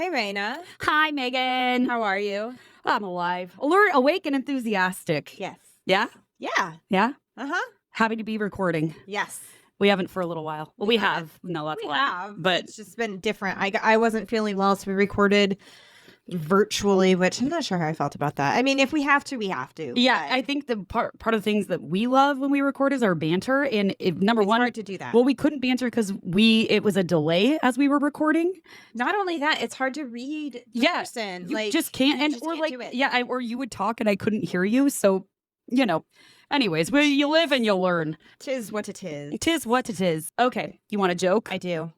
Hey, Raina. Hi, Megan. How are you? I'm alive. Alert, awake, and enthusiastic. Yes. Yeah? Yeah. Yeah? Uh-huh. Happy to be recording. Yes. We haven't for a little while. Well, we have. No, that's We a lie. have. But It's just been different. I wasn't feeling well, so we recorded virtually, which I'm not sure how I felt about that. I mean, if we have to, we have to. yeah, I think the part of the things that we love when we record is our banter. And number It's one, hard to do that. well, we couldn't banter because it was a delay as we were recording. Not only that, it's hard to read the person. You just can't. And just or can't like, do it. yeah, or you would talk and I couldn't hear you. So, anyways, well, you live and you'll learn. Tis what it is. It is what it is. Okay. You want a joke? I do.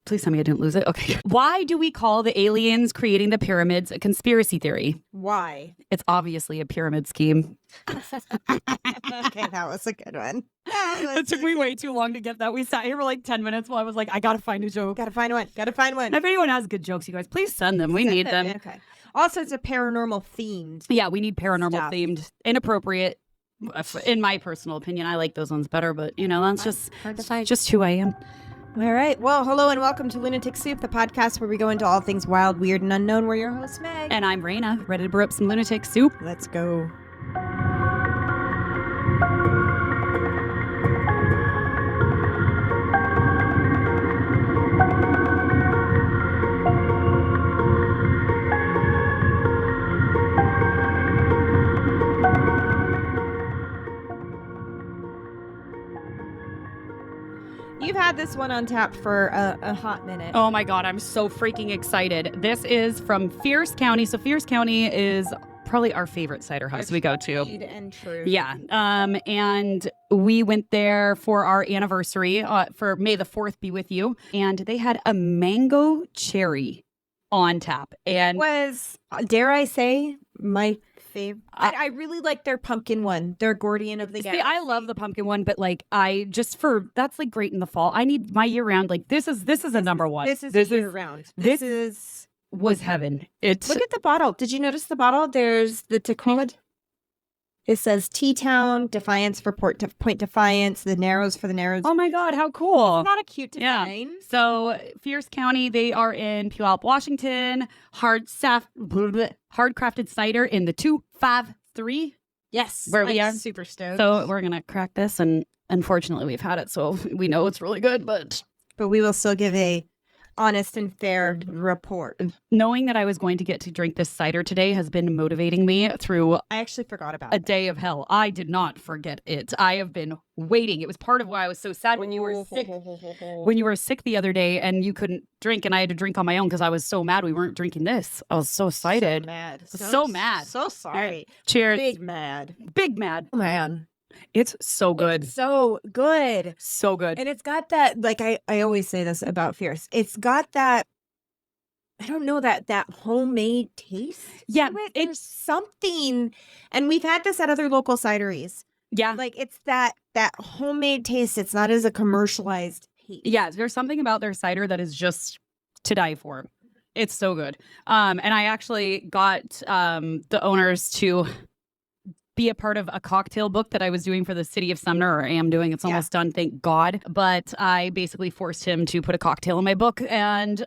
Please tell me I didn't lose it. Okay. Why do we call the aliens creating the pyramids a conspiracy theory? Why? It's obviously a pyramid scheme. Okay, that was a good one. It took me way too long to get that. We sat here for like 10 minutes while I was like, I gotta find a joke. Gotta find one. Gotta find one. If anyone has good jokes, you guys, please send them. We need them. Okay. Also, it's a paranormal themed. Yeah, we need paranormal Stuff. themed. Inappropriate. In my personal opinion, I like those ones better, but that's just who I am. All right. Well, hello and welcome to Lunatic Soup, the podcast where we go into all things wild, weird, and unknown. We're your host, Meg. And I'm Raina, ready to brew up some lunatic soup. Let's go. You've had this one on tap for a hot minute. Oh my God, I'm so freaking excited. This is from Fierce County. So Fierce County is probably our favorite cider house we go to. And true. Yeah. And we went there for our anniversary for May the 4th be with you. And they had a mango cherry on tap. And Was, dare I say, my favorite. I really like their pumpkin one. Their Gordian of the see, Galaxy. I love the pumpkin one, but like that's like great in the fall. I need my year round. Like this is a number one. This is year round. This was heaven. It's Look at the bottle. Did you notice the bottle? There's the Tacoma. It says T-Town, Defiance for Point Defiance, the Narrows for the Narrows. oh my God, how cool. Not a cute Yeah. design. So Fierce County, they are in Puyallup, Washington. Hard-crafted cider in the 253. Yes. Where we I'm are. super stoked. So we're gonna crack this, and unfortunately, we've had it, so we know it's really good. But we will still give a honest and fair report. knowing that I was going to get to drink this cider today has been motivating me through I actually forgot about a day of hell. I did not forget it. I have been waiting. It was part of why I was so sad when you were sick. When you were sick the other day and you couldn't drink, and I had to drink on my own because I was so mad we weren't drinking this. I was so excited. So mad. So mad. So sorry. Cheers. Big mad. Big mad. Oh, man. It's so good. It's so good. So good. And it's got that, like I always say this about Fierce. It's got that, I don't know, that homemade taste. Yeah, to it. There's something, and we've had this at other local cideries. Yeah. Like it's that homemade taste. It's not as a commercialized taste. Yeah, there's something about their cider that is just to die for. It's so good. And I actually got the owners to be a part of a cocktail book that I was doing for the city of Sumner, or am doing. It's almost done, thank God. But I basically forced him to put a cocktail in my book, and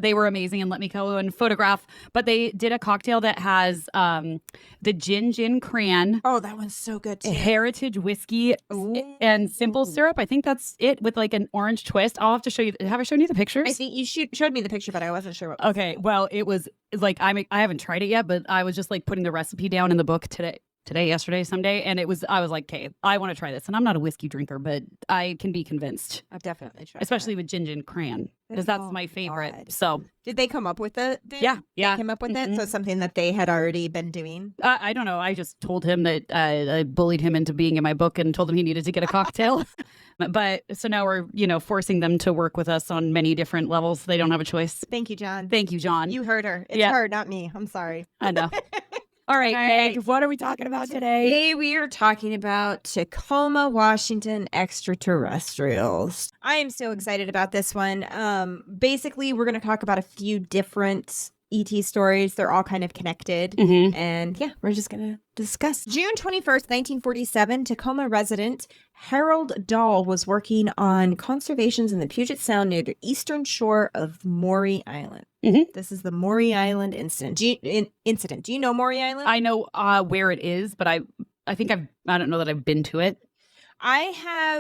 they were amazing and let me go and photograph. But they did a cocktail that has the gin cran. Oh, that one's so good too. Heritage whiskey and simple syrup. I think that's it, with like an orange twist. I'll have to show you. Have I shown you the pictures? I think you showed me the picture, but I wasn't sure what. Okay, well, it was like I haven't tried it yet, but I was just like putting the recipe down in the book yesterday, someday, and I was like, okay, I want to try this. And I'm not a whiskey drinker, but I can be convinced. I've definitely tried, especially with gin cran, because that's my favorite. God. So did they come up with it? Yeah. They came up with it. So it's something that they had already been doing. I don't know. I just told him that I bullied him into being in my book and told him he needed to get a cocktail. But so now we're forcing them to work with us on many different levels. They don't have a choice. Thank you, John. Thank you, John. You heard her. It's her, not me. I'm sorry. I know. All right, Meg, what are we talking about today? Today we are talking about Tacoma, Washington extraterrestrials. I am so excited about this one. Basically, we're going to talk about a few different ET stories. They're all kind of connected. And yeah, we're just going to discuss. June 21st, 1947, Tacoma resident Harold Dahl was working on conservations in the Puget Sound near the eastern shore of Maury Island. Mhm. This is the Maury Island incident. Do you know Maury Island? I know where it is, but I think I don't know that I've been to it. I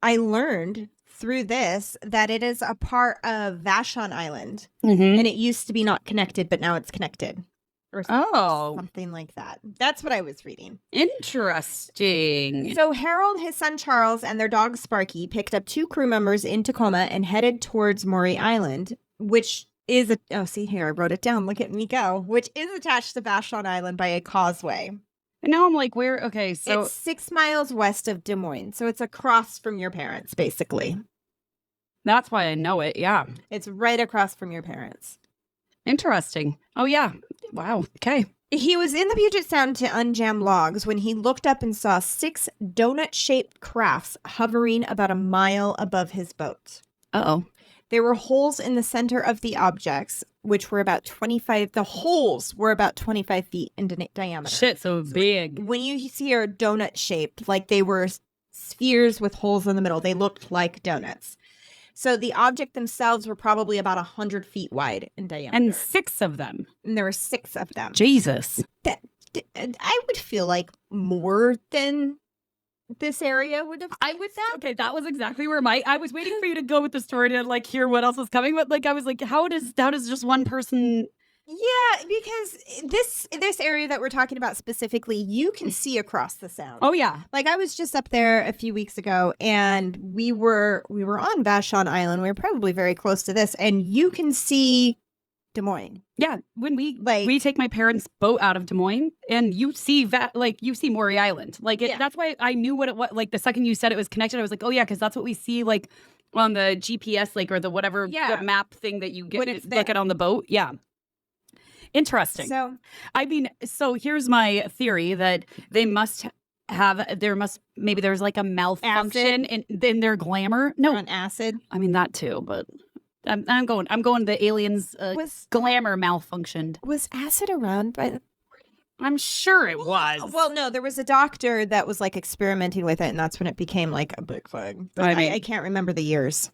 learned through this that it is a part of Vashon Island, Mm-hmm. and it used to be not connected, but now it's connected. Or something like that. That's what I was reading. Interesting. So Harold, his son Charles, and their dog Sparky picked up 2 crew members in Tacoma and headed towards Maury Island, which is see here, I wrote it down. Look at me go. Which is attached to Vashon Island by a causeway. And now I'm like, where? Okay, so it's 6 miles west of Des Moines, so it's across from your parents, basically. That's why I know it. Yeah, it's right across from your parents. Interesting. Oh yeah. Wow. Okay. He was in the Puget Sound to unjam logs when he looked up and saw 6 donut-shaped crafts hovering about a mile above his boat. Uh-oh. There were holes in the center of the objects, which were about 25. The holes were about 25 feet in diameter. Shit, so big. When you see a donut shaped, like they were spheres with holes in the middle, they looked like donuts. So the object themselves were probably about 100 feet wide in diameter. And 6 of them. And there were 6 of them. Jesus. I would feel like more than this area would have. I would. Okay, that was exactly where I was waiting for you to go with the story to like hear what else was coming. But like, I was like, how does just one person? Yeah, because this area that we're talking about specifically, you can see across the sound. Oh yeah. Like I was just up there a few weeks ago, and we were on Vashon Island. We were probably very close to this, and you can see Des Moines. Yeah, when we take my parents' boat out of Des Moines, and you see you see Maury Island. Like that's why I knew what it was. Like the second you said it was connected, I was like, oh yeah, because that's what we see like on the GPS, like or the whatever the map thing that you get look at on the boat. Yeah. Interesting. So, I mean, here's my theory that they must have, maybe there's like a malfunction in their glamour. No, on acid. I mean that too, but I'm going the aliens glamour malfunctioned. Was acid around by? I'm sure it was. Well, no, there was a doctor that was like experimenting with it, and that's when it became like a big thing. But I can't remember the years.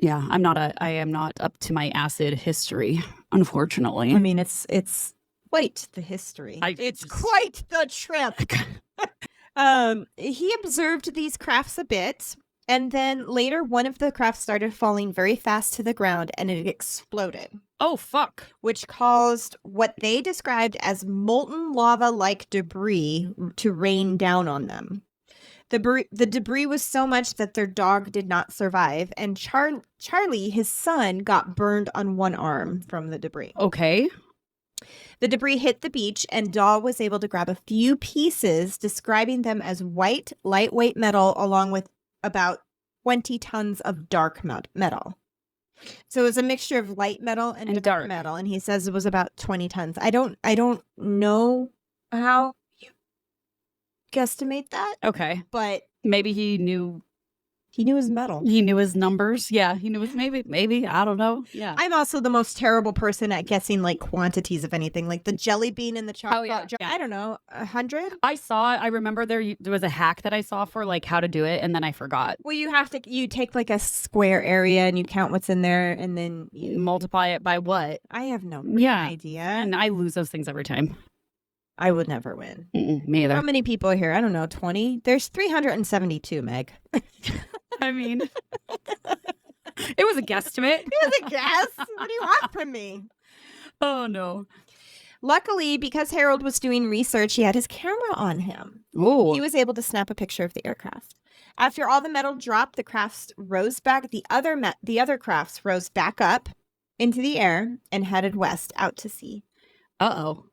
Yeah, I am not up to my acid history, unfortunately. I mean, it's quite the history. It's quite the trip. He observed these crafts a bit, and then later one of the crafts started falling very fast to the ground, and it exploded. Oh, fuck. Which caused what they described as molten lava-like debris to rain down on them. The debris was so much that their dog did not survive, and Charlie, his son, got burned on one arm from the debris. Okay. The debris hit the beach, and Dahl was able to grab a few pieces, describing them as white, lightweight metal, along with about 20 tons of dark metal. So it was a mixture of light metal and dark metal, and he says it was about 20 tons. I don't know how guesstimate that. Okay. But maybe he knew his metal. He knew his numbers. Yeah, he knew his maybe, I don't know. Yeah. I'm also the most terrible person at guessing like quantities of anything, like the jelly bean in the chocolate jar. I don't know, 100? I remember there was a hack that I saw for like how to do it, and then I forgot. Well, you take like a square area and you count what's in there, and then you multiply it by what? I have no idea. And I lose those things every time. I would never win. Me either. How many people are here? I don't know, 20? There's 372, Meg. I mean, it was a guesstimate. It was a guess. What do you want from me? Oh, no. Luckily, because Harold was doing research, he had his camera on him. Oh. He was able to snap a picture of the aircraft. After all the metal dropped, the crafts rose back. The other crafts rose back up into the air and headed west out to sea. Uh-oh.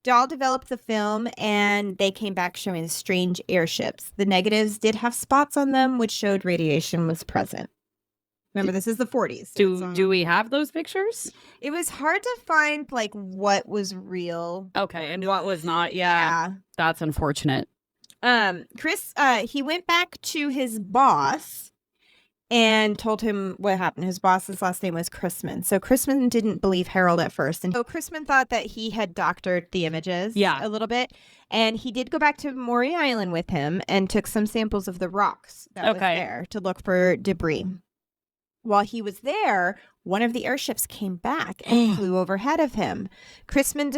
Dahl developed the film, and they came back showing strange airships. The negatives did have spots on them, which showed radiation was present. Remember, this is the 40s. Do we have those pictures? It was hard to find, like, what was real. Okay, and what was not. Yeah. That's unfortunate. Chris, he went back to his boss and told him what happened. His boss's last name was Chrisman. So Chrisman didn't believe Harold at first. And so Chrisman thought that he had doctored the images a little bit. And he did go back to Maury Island with him and took some samples of the rocks that was there to look for debris. While he was there, one of the airships came back and flew overhead of him. Chrisman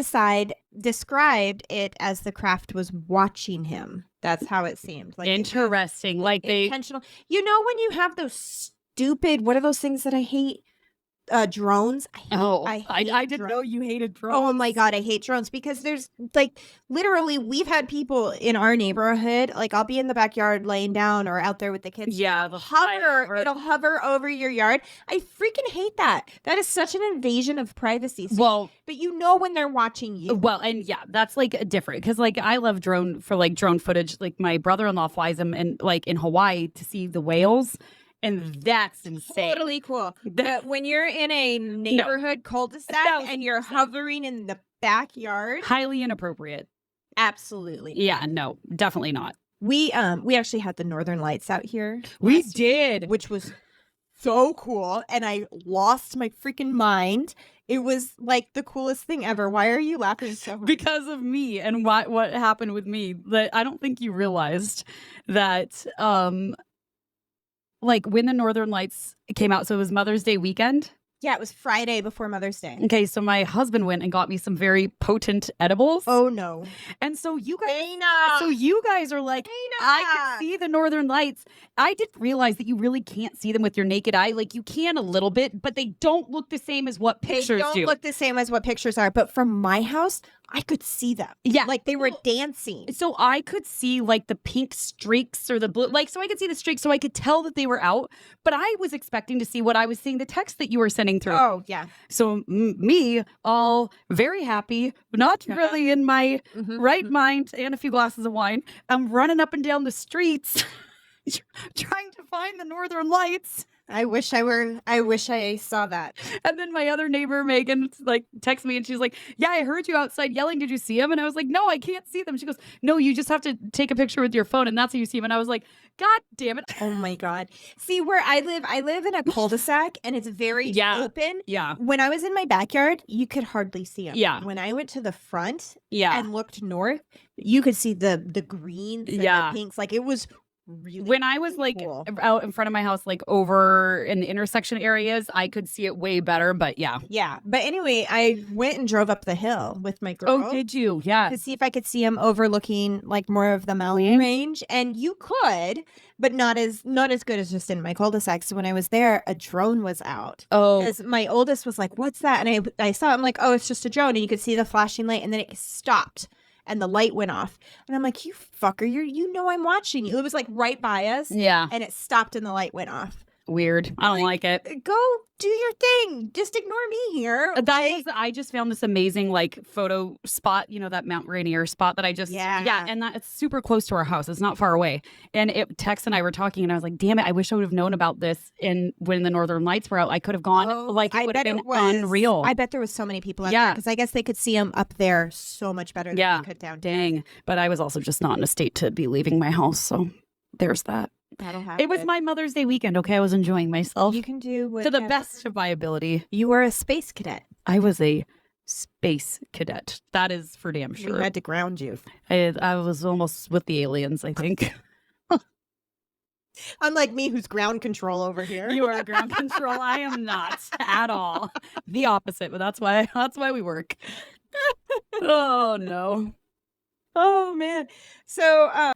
described it as the craft was watching him. That's how it seemed. Like Interesting. Like they intentional. You know when you have those stupid, what are those things that I hate? Drones. I didn't know you hated drones. Oh my God, I hate drones because there's like literally we've had people in our neighborhood, like I'll be in the backyard laying down or out there with the kids. Yeah, It'll hover over your yard. I freaking hate that. That is such an invasion of privacy. But you know when they're watching you. Well, and yeah, that's like different because like I love drone footage. Like my brother-in-law flies them in Hawaii to see the whales. And that's insane. Totally cool. But when you're in a neighborhood cul-de-sac and you're hovering in the backyard, highly inappropriate. Absolutely. Yeah, no, definitely not. We actually had the Northern Lights out here. We did, which was so cool, and I lost my freaking mind. It was like the coolest thing ever. Why are you laughing so much? Because of me and what happened with me. That I don't think you realized that like when the Northern Lights came out, so it was Mother's Day weekend. Yeah, it was Friday before Mother's Day. Okay, so my husband went and got me some very potent edibles. Oh no! And so you guys are like, I can see the Northern Lights. I didn't realize that you really can't see them with your naked eye. Like you can a little bit, but they don't look the same as what pictures do. They don't look the same as what pictures are. But from my house, I could see them. Yeah, like they were dancing. So I could see like the pink streaks or the blue, like so I could see the streaks, so I could tell that they were out. But I was expecting to see what I was seeing, the text that you were sending through. Oh yeah. So me, all very happy, not really in my right mind, and a few glasses of wine. I'm running up and down the streets, trying to find the Northern Lights. I wish I saw that. And then my other neighbor, Megan, like texts me and she's like, yeah, I heard you outside yelling. Did you see him? And I was like, no, I can't see them. She goes, no, you just have to take a picture with your phone and that's how you see him. And I was like, God damn it. Oh my God. See where I live in a cul-de-sac and it's very open. Yeah. When I was in my backyard, you could hardly see them. Yeah. When I went to the front and looked north, you could see the greens and the pinks. Like it was really when I was like out in front of my house, like over in the intersection areas, I could see it way better. But yeah. But anyway, I went and drove up the hill with my girl. Oh, did you? Yeah. To see if I could see him overlooking like more of the mountain range. And you could, but not as good as just in my cul-de-sac. So when I was there, a drone was out. Oh. Because my oldest was like, what's that? And I saw it. I'm like, oh, it's just a drone. And you could see the flashing light and then it stopped. And the light went off. And I'm like, you fucker, you know I'm watching you. It was like right by us. Yeah. And it stopped and the light went off. Weird. I don't like it. Go do your thing. Just ignore me here. Okay? I just found this amazing like photo spot, you know, that Mount Rainier spot that I just and that it's super close to our house. It's not far away. And Tex and I were talking and I was like, damn it, I wish I would have known about this when the Northern Lights were out. I could have gone it would have been unreal. I bet there was so many people out there because I guess they could see them up there so much better than they could down. Dang. But I was also just not in a state to be leaving my house. So there's that. That'll happen. It was my Mother's Day weekend. Okay, I was enjoying myself. You can do to the best of my ability. You were a space cadet. I was a space cadet. That is for damn sure. We had to ground you. I was almost with the aliens, I think. Unlike me, who's ground control over here. You are ground control. I am not at all. The opposite, but that's why we work. Oh no. Oh man. So I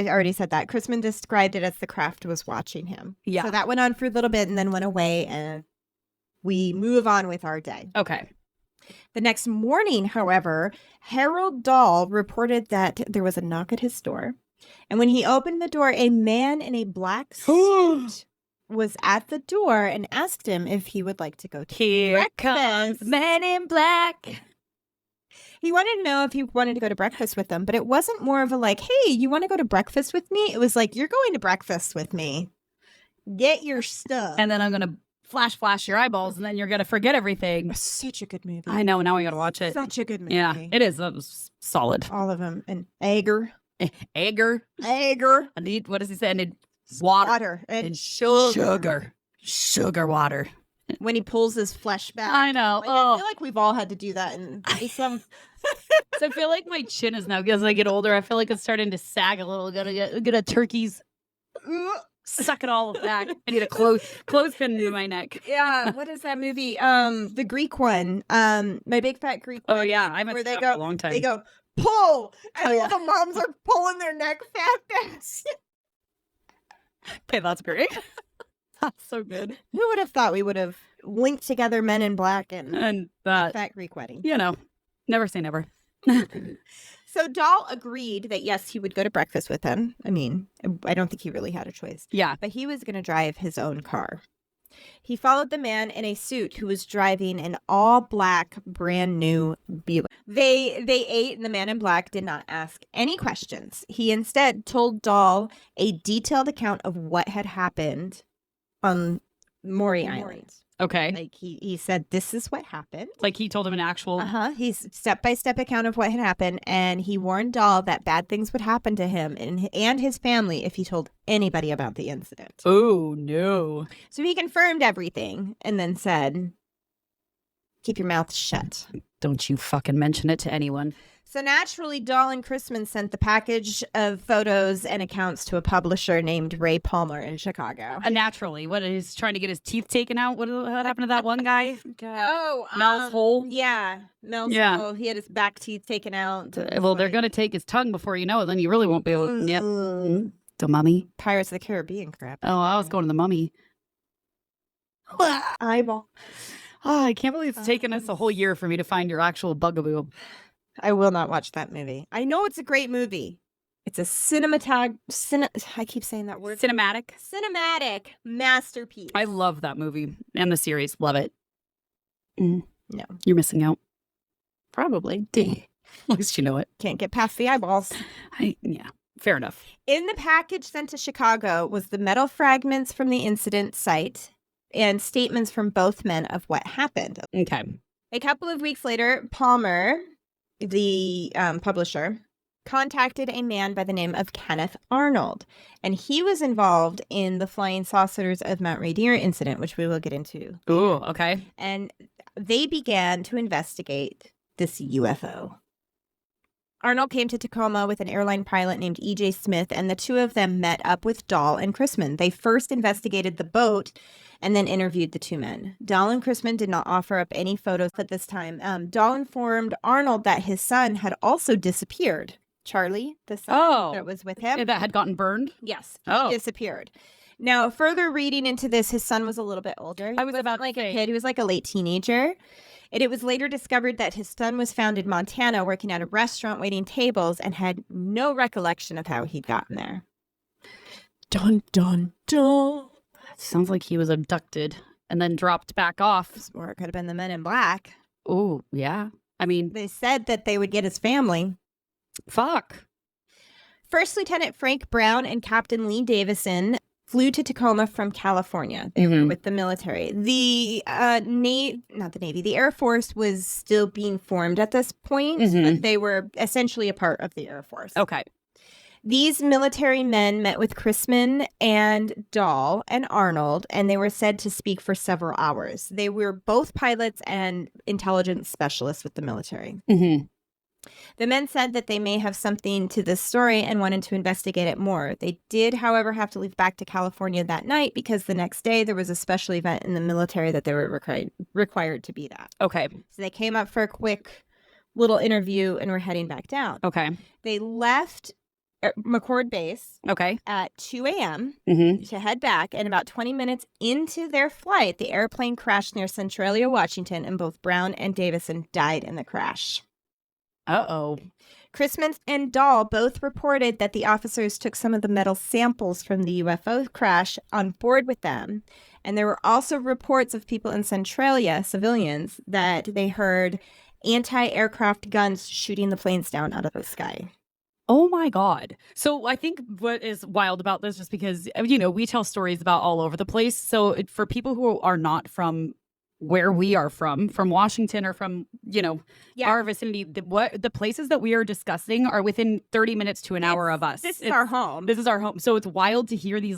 already said that. Chrisman described it as the craft was watching him. Yeah. So that went on for a little bit and then went away and we move on with our day. Okay. The next morning, however, Harold Dahl reported that there was a knock at his door. And when he opened the door, a man in a black suit was at the door and asked him if he would like to go to breakfast. Comes man in black. He wanted to know if he wanted to go to breakfast with them, but it wasn't more of a like, hey, you want to go to breakfast with me? It was like, you're going to breakfast with me. Get your stuff. And then I'm going to flash your eyeballs, and then you're going to forget everything. Such a good movie. I know. Now we got to watch it. Such a good movie. Yeah, it is. That was solid. All of them. And Agar. Agar. I need, what does he say? I need water. And sugar. Sugar water. When he pulls his flesh back. I know. Like, I feel like we've all had to do that. And so I feel like my chin is now, as I get older, I feel like it's starting to sag a little. Gotta get a turkey's Suck it all back. I need a clothespin in my neck. Yeah, what is that movie? The Greek one. My Big Fat Greek Oh one. yeah, I'm where they for go a long time. They go, pull! And Oh, yeah. all the moms are pulling their neck fast. Okay, that's great. That's so good. Who would have thought we would have linked together Men in Black and And that, Fat Greek Wedding? you know, never say never. So Dahl agreed that yes, he would go to breakfast with him. I mean, I don't think he really had a choice. Yeah. But he was going to drive his own car. He followed the man in a suit who was driving an all-black, brand new Buick. They ate, and the man in black did not ask any questions. He instead told Dahl a detailed account of what had happened on Maury Island. Okay. Like he said, this is what happened. Like he told him an actual. He's step-by-step account of what had happened, and he warned Dahl that bad things would happen to him and his family if he told anybody about the incident. Oh no. So he confirmed everything and then said, keep your mouth shut. Don't you fucking mention it to anyone. So naturally, Dahl and Chrisman sent the package of photos and accounts to a publisher named Ray Palmer in Chicago. Naturally. What, he's trying to get his teeth taken out? What happened to that one guy? Mel's hole? Yeah. Mel's Yeah. hole. He had his back teeth taken out. Well, they're going to take his tongue before you know it. Then you really won't be able to. Yep. The Mummy. Pirates of the Caribbean crap. Oh, I was going to the Mummy. Eyeball. Oh, I can't believe it's taken us a whole year for me to find your actual bugaboo. I will not watch that movie. I know it's a great movie. It's a I keep saying that word. Cinematic masterpiece. I love that movie and the series. Love it. No. You're missing out. Probably. At least you know it. Can't get past the eyeballs. Yeah, fair enough. In the package sent to Chicago was the metal fragments from the incident site and statements from both men of what happened. Okay. A couple of weeks later, Palmer, the publisher, contacted a man by the name of Kenneth Arnold, and he was involved in the flying saucers of Mount Rainier incident, which we will get into. Ooh, okay. And they began to investigate this UFO. Arnold came to Tacoma with an airline pilot named E.J. Smith, and the two of them met up with Dahl and Chrisman. They first investigated the boat and then interviewed the two men. Dahl and Chrisman did not offer up any photos at this time. Dahl informed Arnold that his son had also disappeared. Charlie, the son that was with him. That had gotten burned? Yes. Oh. Disappeared. Now, further reading into this, his son was a little bit older. I was about like to say. a kid. He was like a late teenager. And it was later discovered that his son was found in Montana working at a restaurant waiting tables and had no recollection of how he'd gotten there. Dun, dun, dun. Sounds like he was abducted and then dropped back off. Or it could have been the Men in Black. Oh, yeah. I mean, They said that they would get his family. fuck. First Lieutenant Frank Brown and Captain Lee Davison flew to Tacoma from California. They were with the military. The the Air Force was still being formed at this point, but they were essentially a part of the Air Force. Okay. These military men met with Chrisman and Dahl and Arnold, and they were said to speak for several hours. They were both pilots and intelligence specialists with the military. The men said that they may have something to this story and wanted to investigate it more. They did, however, have to leave back to California that night because the next day there was a special event in the military that they were required to be at. Okay. So they came up for a quick little interview and were heading back down. Okay. They left McCord Base Okay. at 2 a.m. to head back, and about 20 minutes into their flight, the airplane crashed near Centralia, Washington, and both Brown and Davison died in the crash. Uh-oh. Chrisman and Dahl both reported that the officers took some of the metal samples from the UFO crash on board with them. And there were also reports of people in Centralia, civilians, that they heard anti-aircraft guns shooting the planes down out of the sky. Oh my God. So I think what is wild about this, just because, we tell stories about all over the place. So for people who are not from where we are from Washington or from, our vicinity, the places that we are discussing are within 30 minutes to an hour of us. This is our home. This is our home. So it's wild to hear these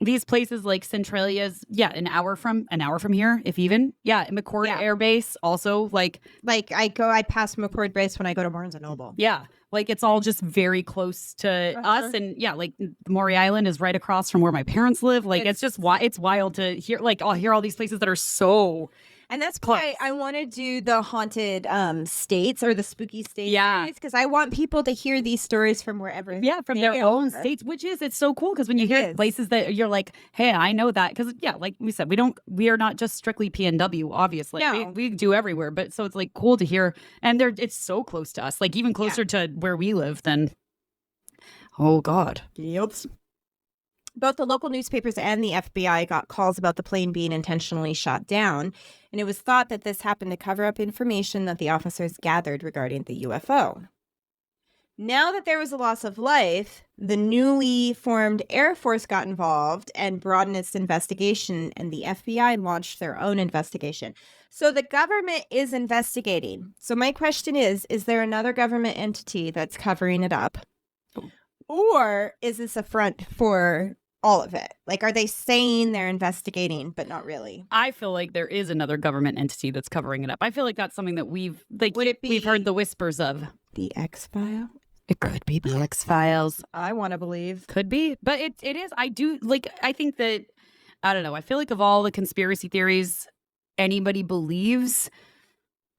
These places like Centralia's, an hour from here, if even. Yeah, McCord Air Base also like I pass McCord Base when I go to Barnes and Noble. Yeah, like it's all just very close to us, and like Maury Island is right across from where my parents live. Like it's just it's wild to hear. Like I'll hear all these places that are so. And that's why I want to do the haunted states or the spooky states. Yeah. Because I want people to hear these stories from wherever. Yeah, from their own states, it's so cool. Because when you hear places that you're like, hey, I know that. Because, like we said, we are not just strictly PNW, obviously. No. We do everywhere. But so it's like cool to hear. And it's so close to us, like even closer to where we live than. Oh, God. Yep. Both the local newspapers and the FBI got calls about the plane being intentionally shot down, and it was thought that this happened to cover up information that the officers gathered regarding the UFO. Now that there was a loss of life, the newly formed Air Force got involved and broadened its investigation, and the FBI launched their own investigation. So the government is investigating. So my question is there another government entity that's covering it up? Or is this a front for all of it? Like, are they saying they're investigating, but not really? I feel like there is another government entity that's covering it up. I feel like that's something that we've heard the whispers of. The X-Files? It could be the X-Files. I want to believe. Could be. But it is. I do, I think that, I don't know. I feel like of all the conspiracy theories anybody believes,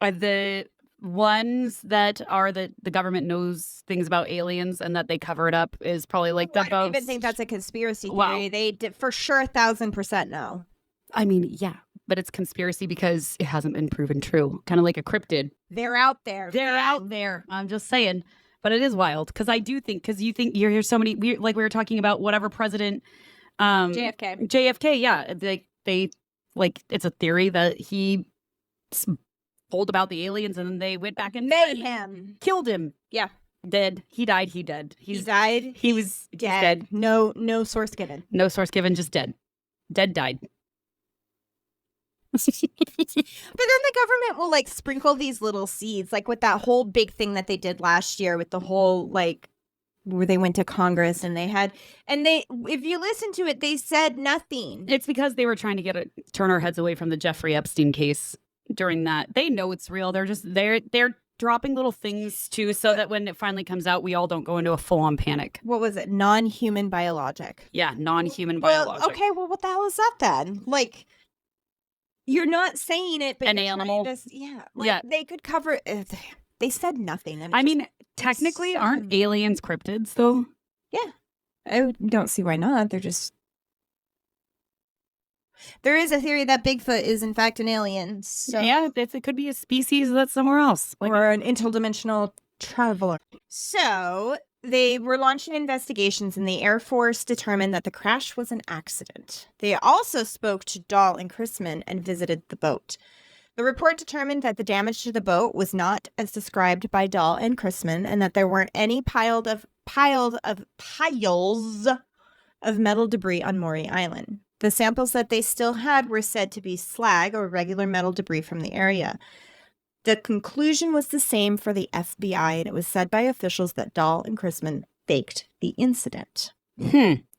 the ones that are that the government knows things about aliens and that they cover it up is probably like the most. I don't even think that's a conspiracy theory. Wow. They did, for sure 1,000% know. I mean, yeah, but it's conspiracy because it hasn't been proven true. Kind of like a cryptid. They're out there. They're out there. I'm just saying. But it is wild because I do think, because you think you hear so many, like we were talking about whatever president. JFK, yeah. They it's a theory that he told about the aliens and then they went back and made him. Killed him. Yeah. Dead. He died. He died. He was dead. No source given. No source given, just dead. Dead died. But then the government will sprinkle these little seeds, like with that whole big thing that they did last year with the whole where they went to Congress and if you listen to it, they said nothing. It's because they were trying to turn our heads away from the Jeffrey Epstein case during that. They know it's real. They're dropping little things too, so that when it finally comes out, we all don't go into a full-on panic. What was it? Non-human biologic. Yeah, non-human biologic. Okay, well, what the hell is that then? You're not saying it, but an animal. They could cover it. They said nothing. I mean, technically, aren't aliens cryptids, though? Yeah. I don't see why not. There is a theory that Bigfoot is, in fact, an alien. So. Yeah, it could be a species that's somewhere else. Or an interdimensional traveler. So, they were launching investigations, and the Air Force determined that the crash was an accident. They also spoke to Dahl and Chrisman and visited the boat. The report determined that the damage to the boat was not as described by Dahl and Chrisman, and that there weren't any piles of metal debris on Maury Island. The samples that they still had were said to be slag or regular metal debris from the area. The conclusion was the same for the FBI, and it was said by officials that Dahl and Chrisman faked the incident.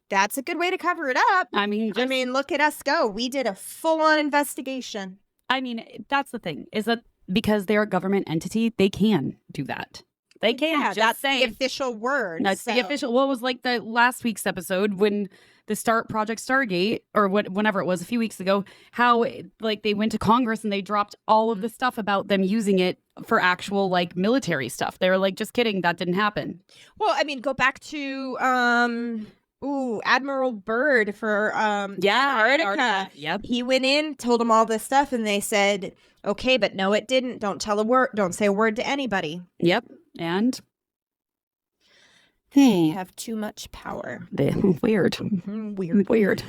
That's a good way to cover it up. I mean, look at us go. We did a full-on investigation. I mean, that's the thing, is that because they're a government entity, they can do that. They can. Yeah, that's the official word. That's the official. What was like the last week's episode when the Project Stargate, or whenever it was a few weeks ago, how they went to Congress and they dropped all of the stuff about them using it for actual military stuff. They were just kidding, that didn't happen. Well, I mean, go back to Admiral Byrd for Antarctica. Yep. He went in, told them all this stuff, and they said, okay, but no, it didn't. Don't say a word to anybody. Yep. And they have too much power. Weird. Weird.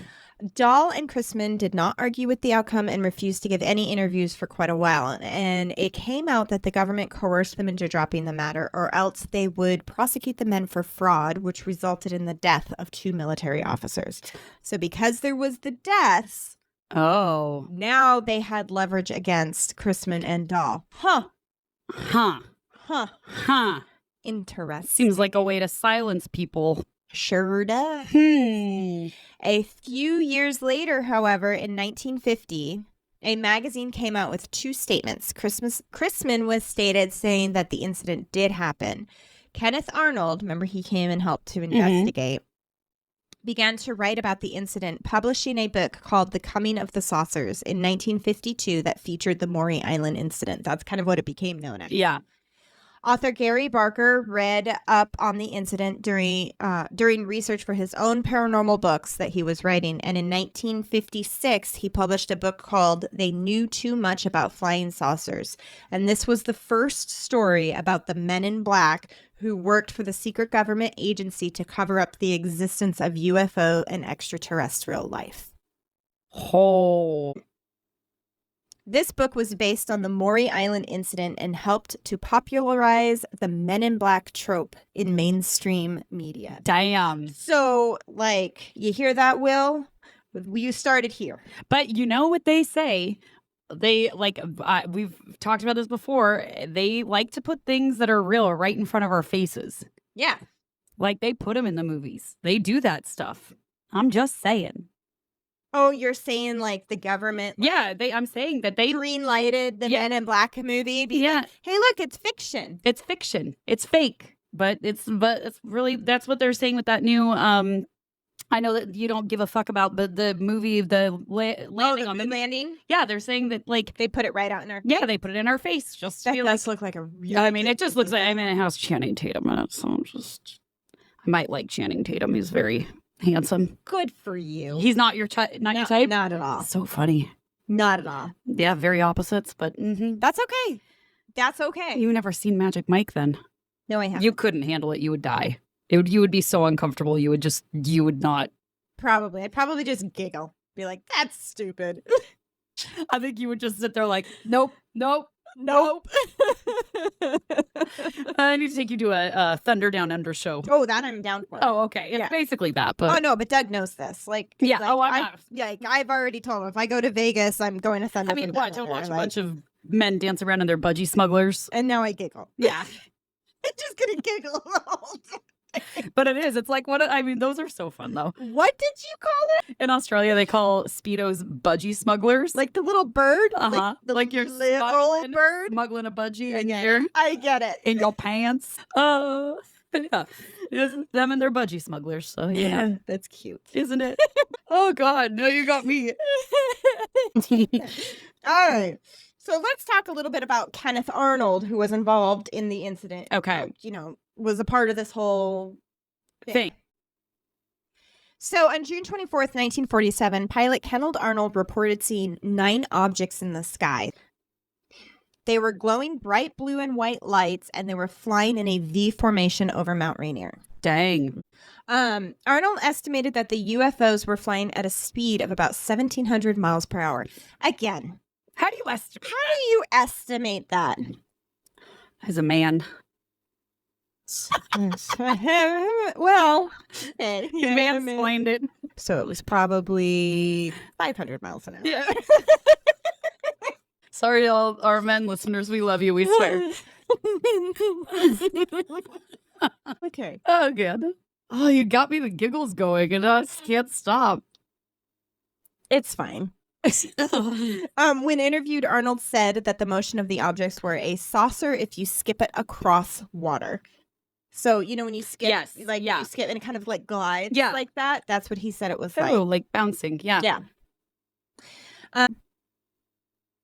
Dahl and Chrisman did not argue with the outcome and refused to give any interviews for quite a while. And it came out that the government coerced them into dropping the matter, or else they would prosecute the men for fraud, which resulted in the death of 2 military officers. So because there was the deaths, now they had leverage against Chrisman and Dahl. Interesting. Seems like a way to silence people. Sure does. A few years later, however, in 1950, a magazine came out with two statements. Chrisman was stated saying that the incident did happen. Kenneth Arnold, remember he came and helped to investigate, began to write about the incident, publishing a book called The Coming of the Saucers in 1952 that featured the Maury Island incident. That's kind of what it became known as. Yeah. Author Gary Barker read up on the incident during research for his own paranormal books that he was writing. And in 1956, he published a book called They Knew Too Much About Flying Saucers. And this was the first story about the men in black who worked for the secret government agency to cover up the existence of UFO and extraterrestrial life. Oh. This book was based on the Maury Island incident and helped to popularize the Men in Black trope in mainstream media. Damn. So, like, you hear that, Will? You started here. But you know what they say? They like, we've talked about this before. They like to put things that are real right in front of our faces. Yeah. Like they put them in the movies. They do that stuff. I'm just saying. Oh, you're saying like the government? Yeah, I'm saying that they green lighted the Men in Black movie. Yeah. Like, hey, look, it's fiction. It's fiction. It's fake. But it's really, that's what they're saying with that new. I know that you don't give a fuck about, but the movie, landing on the landing. Yeah, they're saying that like they put it right out in our. Yeah, they put it in our face. Just that does like, look like a. Really I mean, it just looks like. I mean, it has Channing Tatum in it, so I might like Channing Tatum. He's very handsome. Good for you. He's not your type. Not your type. Not at all. So funny. Not at all. Yeah, very opposites, but that's okay. That's okay. You've never seen Magic Mike, then? No, I haven't. You couldn't handle it. You would die. You would be so uncomfortable. You would not. Probably. I'd probably just giggle. Be like, that's stupid. I think you would just sit there like, nope. I need to take you to a Thunder Down Under show. Oh, that I'm down for. Oh, okay. It's basically that. But oh no, but Doug knows this. Like, yeah. Like, I've already told him if I go to Vegas, I'm going to Thunder. I mean, watch a bunch of men dance around in their budgie smugglers, and now I giggle. Yeah, I'm just gonna giggle. But it is. It's like what I mean. Those are so fun, though. What did you call it? In Australia, they call Speedos budgie smugglers. Like the little bird? Like your little bird? Smuggling a budgie I get it. In your pants. Oh, yeah. It's them and their budgie smugglers. So, yeah. That's cute. Isn't it? Oh, God. No, you got me. All right. So let's talk a little bit about Kenneth Arnold, who was involved in the incident. Okay. Was a part of this whole thing. So on June 24th, 1947, pilot Kenneth Arnold reported seeing 9 objects in the sky. They were glowing bright blue and white lights, and they were flying in a V formation over Mount Rainier. Dang. Arnold estimated that the UFOs were flying at a speed of about 1,700 miles per hour. Again, how do you estimate that? As a man. Well, you mansplained it. So it was probably 500 miles an hour. Yeah. Sorry, all our men listeners. We love you. We swear. Okay. Oh, God. Oh, you got me the giggles going, and I can't stop. It's fine. When interviewed, Arnold said that the motion of the objects were a saucer if you skip it across water. So, when you skip, you skip and it kind of like glides like that. That's what he said it was like. Oh, like bouncing. Yeah. Yeah.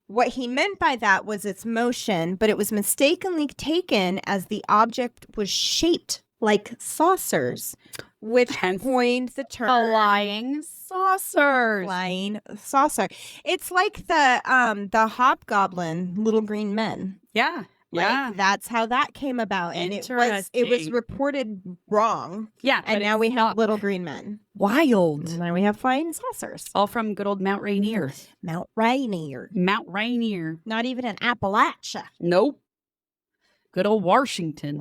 What he meant by that was its motion, but it was mistakenly taken as the object was shaped like saucers, which coined the term flying saucers. Flying saucer. It's like the hobgoblin little green men. Yeah. Yeah, that's how that came about, and it was reported wrong. Yeah, and now we have little green men. Wild. And now we have flying saucers, all from good old Mount Rainier. Mount Rainier. Not even in Appalachia. Nope. Good old Washington.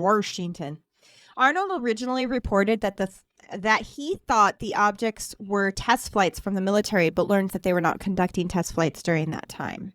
Arnold originally reported that he thought the objects were test flights from the military, but learned that they were not conducting test flights during that time.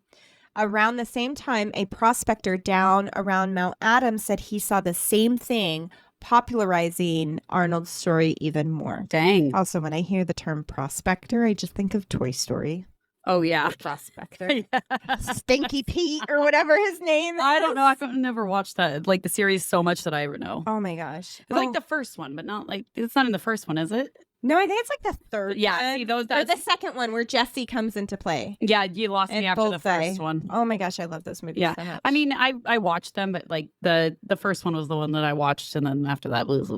Around the same time, a prospector down around Mount Adams said he saw the same thing popularizing Arnold's story even more. Dang. Also, when I hear the term prospector, I just think of Toy Story. Oh, yeah. Prospector. Yeah. Stinky Pete or whatever his name is. I don't know. I've never watched that, like the series so much that I know. Oh my gosh. It's like the first one, but not like, it's not in the first one, is it? No, I think it's like the third Yeah. one. See, those, Or the second one where Jesse comes into play. yeah, you lost me And after the Bullseye. first one. Oh my gosh, I love those movies Yeah. so much. I mean, I watched them, but like the first one was the one that I watched, and then after that was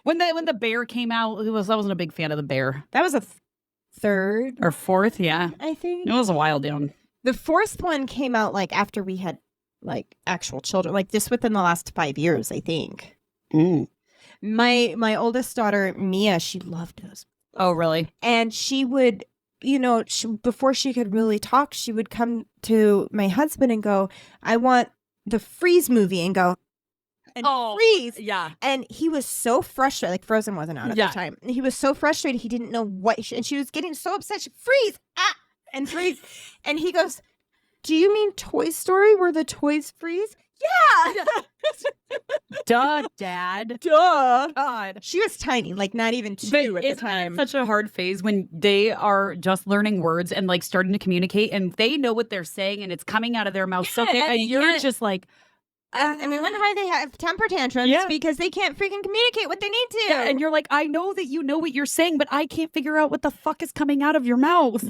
when the bear came out. I wasn't a big fan of the bear. that was a third, Or fourth, yeah. I think. It was a while down. The fourth one came out like after we had like actual children, like just within the last 5 years, I think. My oldest daughter, Mia, she loved those. Oh, really? And she would, before she could really talk, she would come to my husband and go, I want the Freeze movie, and go, and freeze. Yeah. And he was so frustrated. Like Frozen wasn't out at the time. He was so frustrated. He didn't know what. And she was getting so upset. She freeze, and freeze. And he goes, "Do you mean Toy Story where the toys freeze?" Yeah. Duh, Dad. Duh. God. She was tiny, like not even 2 But at the it's time. such a hard phase when they are just learning words and like starting to communicate, and they know what they're saying and it's coming out of their mouth. So Yeah, and you're yeah. just like, I mean, wonder why they have temper tantrums, Yeah. because they can't freaking communicate what they need to. yeah, and you're like, I know that you know what you're saying, but I can't figure out what the fuck is coming out of your mouth.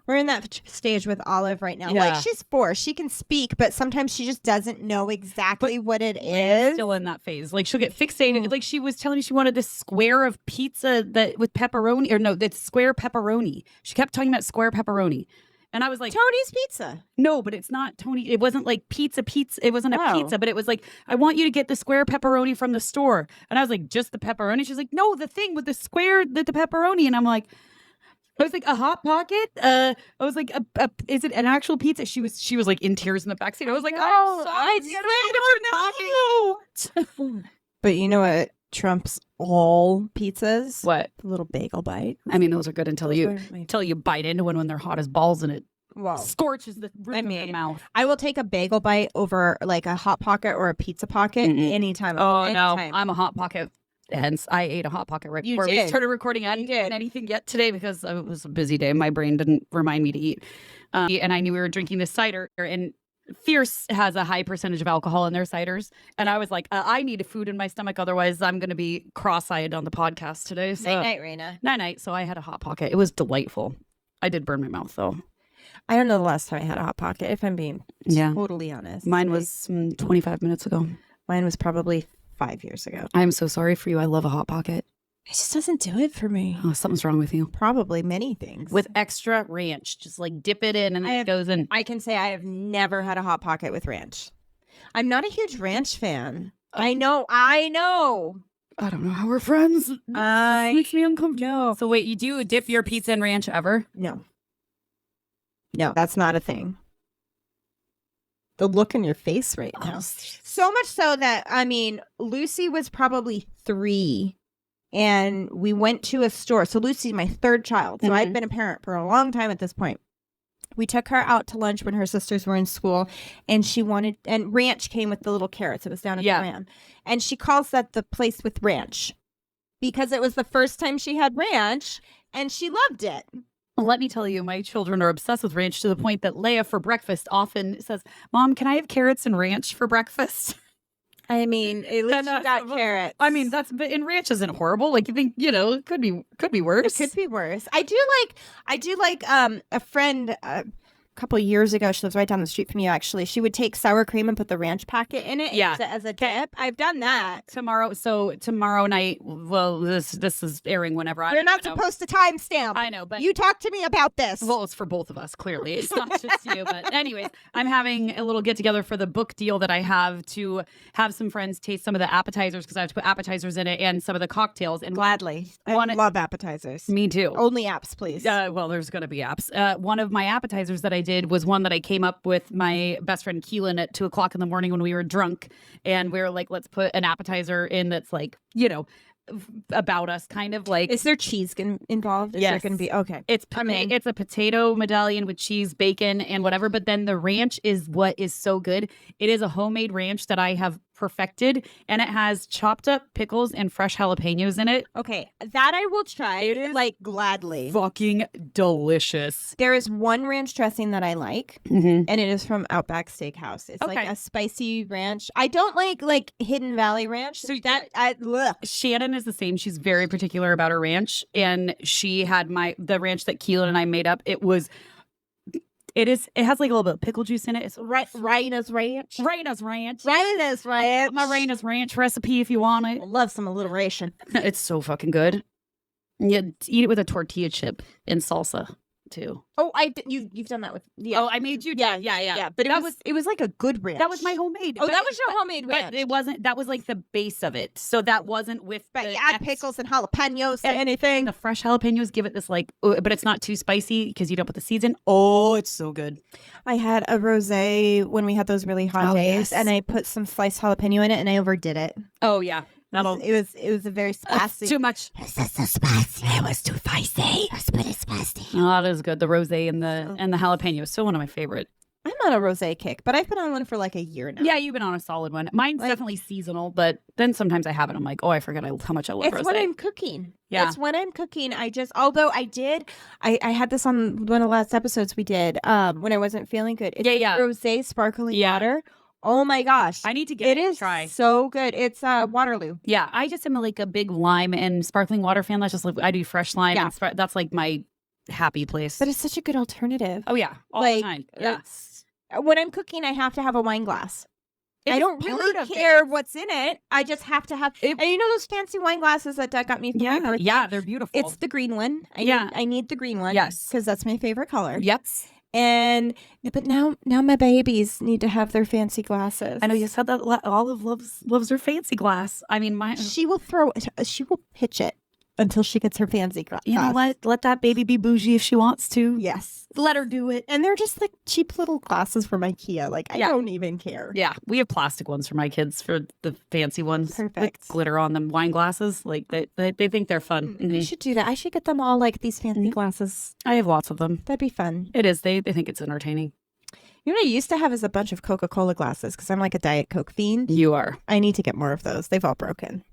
We're in that stage with Olive right now. Yeah. Like, she's 4. She can speak, but sometimes she just doesn't know exactly what it is. Still in that phase. Like she'll get fixated. Like she was telling me she wanted this square of pizza that with pepperoni, or no, that's square pepperoni. She kept talking about square pepperoni. And I was like, Tony's Pizza. no, but it's not Tony. It wasn't like pizza. It wasn't a Oh. pizza, but it was like, I want you to get the square pepperoni from the store. And I was like, just the pepperoni? She's like, no, the thing with the square, the pepperoni. And I'm like, I was like, a Hot Pocket? I was like, is it an actual pizza? She was like in tears in the backseat. I was like, Oh, I don't know. But you know what trumps all pizzas? What? The little bagel bite. I mean, those are good until you bite into one when they're hot as balls and it Whoa. scorches the roof of your mouth. I will take a bagel bite over like a Hot Pocket or a Pizza Pocket anytime. Oh no, anytime. I'm a Hot Pocket. Hence, I ate a Hot Pocket right You before we did. started recording. I You didn't eat did. anything yet today because it was a busy day. My brain didn't remind me to eat. And I knew we were drinking this cider, and Fierce has a high percentage of alcohol in their ciders. And I was like, I need food in my stomach. Otherwise, I'm going to be cross-eyed on the podcast today. So, Night, Raina. night. So I had a Hot Pocket. It was delightful. I did burn my mouth, though. I don't know the last time I had a Hot Pocket, if I'm being totally honest. Mine was 25 minutes ago. Mine was probably 5 years ago. I'm so sorry for you. I love a Hot Pocket. It just doesn't do it for me. Oh, something's wrong with you. Probably many things. With extra ranch. Just like dip it in and it goes in. I can say I have never had a Hot Pocket with ranch. I'm not a huge ranch fan. I know. I don't know how we're friends. Makes me uncomfortable. So wait, you do dip your pizza in ranch ever? No, that's not a thing. The look in your face right now. So much so that, I mean, Lucy was probably 3 and we went to a store. So Lucy's my 3rd child. So I've been a parent for a long time at this point. We took her out to lunch when her sisters were in school, and and ranch came with the little carrots. It was down at the Ram. And she calls that the place with ranch because it was the first time she had ranch and she loved it. Well, let me tell you, my children are obsessed with ranch to the point that Leia for breakfast often says, Mom, can I have carrots and ranch for breakfast? I mean, at least you got carrots. I mean, but ranch isn't horrible. Like you think, it could be worse. It could be worse. I do like a friend a couple of years ago, she lives right down the street from you actually. She would take sour cream and put the ranch packet in it as a dip. I've done that. Tomorrow night, well, this is airing whenever You're not supposed to timestamp. I know, but you talk to me about this. Well, it's for both of us, clearly. It's not just you. But anyways, I'm having a little get together for the book deal that I have to have some friends taste some of the appetizers because I have to put appetizers in it and some of the cocktails. And Gladly. I love appetizers. Me too. Only apps, please. Well, there's going to be apps. One of my appetizers that I did was one that I came up with my best friend Keelan at 2:00 in the morning when we were drunk. And we were like, let's put an appetizer in that's like, about us, kind of like. Is there cheese involved? Is there going to be? Okay. It's a potato medallion with cheese, bacon, and whatever. But then the ranch is what is so good. It is a homemade ranch that I have perfected, and it has chopped up pickles and fresh jalapenos in it. Okay, that I will try. It is like gladly. Fucking delicious. There is one ranch dressing that I like, Mm-hmm. and it is from Outback Steakhouse. It's like Okay. a spicy ranch. I don't like Hidden Valley Ranch. So Shannon is the same. She's very particular about her ranch, and she had the ranch that Keelan and I made up. It has like a little bit of pickle juice in it. It's Raina's Ranch. Raina's Ranch. Raina's Ranch. My Raina's Ranch recipe if you want it. I love some alliteration. It's so fucking good. You eat it with a tortilla chip and salsa too. Oh, you've done that with Oh, I made you. Yeah. But it was like a good ranch. That was my homemade. Oh, that was your homemade ranch. But it wasn't. That was like the base of it. So that wasn't with. But you add pickles and jalapenos to anything. The fresh jalapenos give it this but it's not too spicy because you don't put the seeds in. Oh, it's so good. I had a rosé when we had those really hot days, and I put some sliced jalapeno in it, and I overdid it. Oh yeah. It was a very spicy. Too much. It's so spicy. It was too spicy. It's pretty spicy. Oh, that is good. The rosé and the jalapeno is still one of my favorite. I'm on a rosé kick, but I've been on one for like a year now. Yeah, you've been on a solid one. Mine's definitely seasonal, but then sometimes I have it. I'm like, oh, I forget how much I love rosé. It's when I'm cooking. Yeah. It's when I'm cooking. Although I had this on one of the last episodes we did when I wasn't feeling good. It's rosé sparkling water. Oh my gosh. I need to get it. Try. So good. It's Waterloo. Yeah. I just am like a big lime and sparkling water fan. That's just like, I do fresh lime. Yeah. That's like my happy place. But it's such a good alternative. Oh yeah. All the time. Yeah. When I'm cooking, I have to have a wine glass. I don't really care what's in it. I just have to have. And you know those fancy wine glasses that Dad got me for my birthday? Yeah, they're beautiful. It's the green one. I need the green one. Yes. Because that's my favorite color. Yep. But now my babies need to have their fancy glasses. I know you said that Olive loves her fancy glass. I mean, she will pitch it until she gets her fancy glass. You know what? Let that baby be bougie if she wants to. Yes. Let her do it. And they're just like cheap little glasses from IKEA. Like, I don't even care. Yeah. We have plastic ones for my kids for the fancy ones. Perfect. With glitter on them. Wine glasses. Like, they think they're fun. I should do that. I should get them all like these fancy glasses. I have lots of them. That'd be fun. It is. They think it's entertaining. You know what I used to have is a bunch of Coca-Cola glasses because I'm like a Diet Coke fiend. You are. I need to get more of those. They've all broken.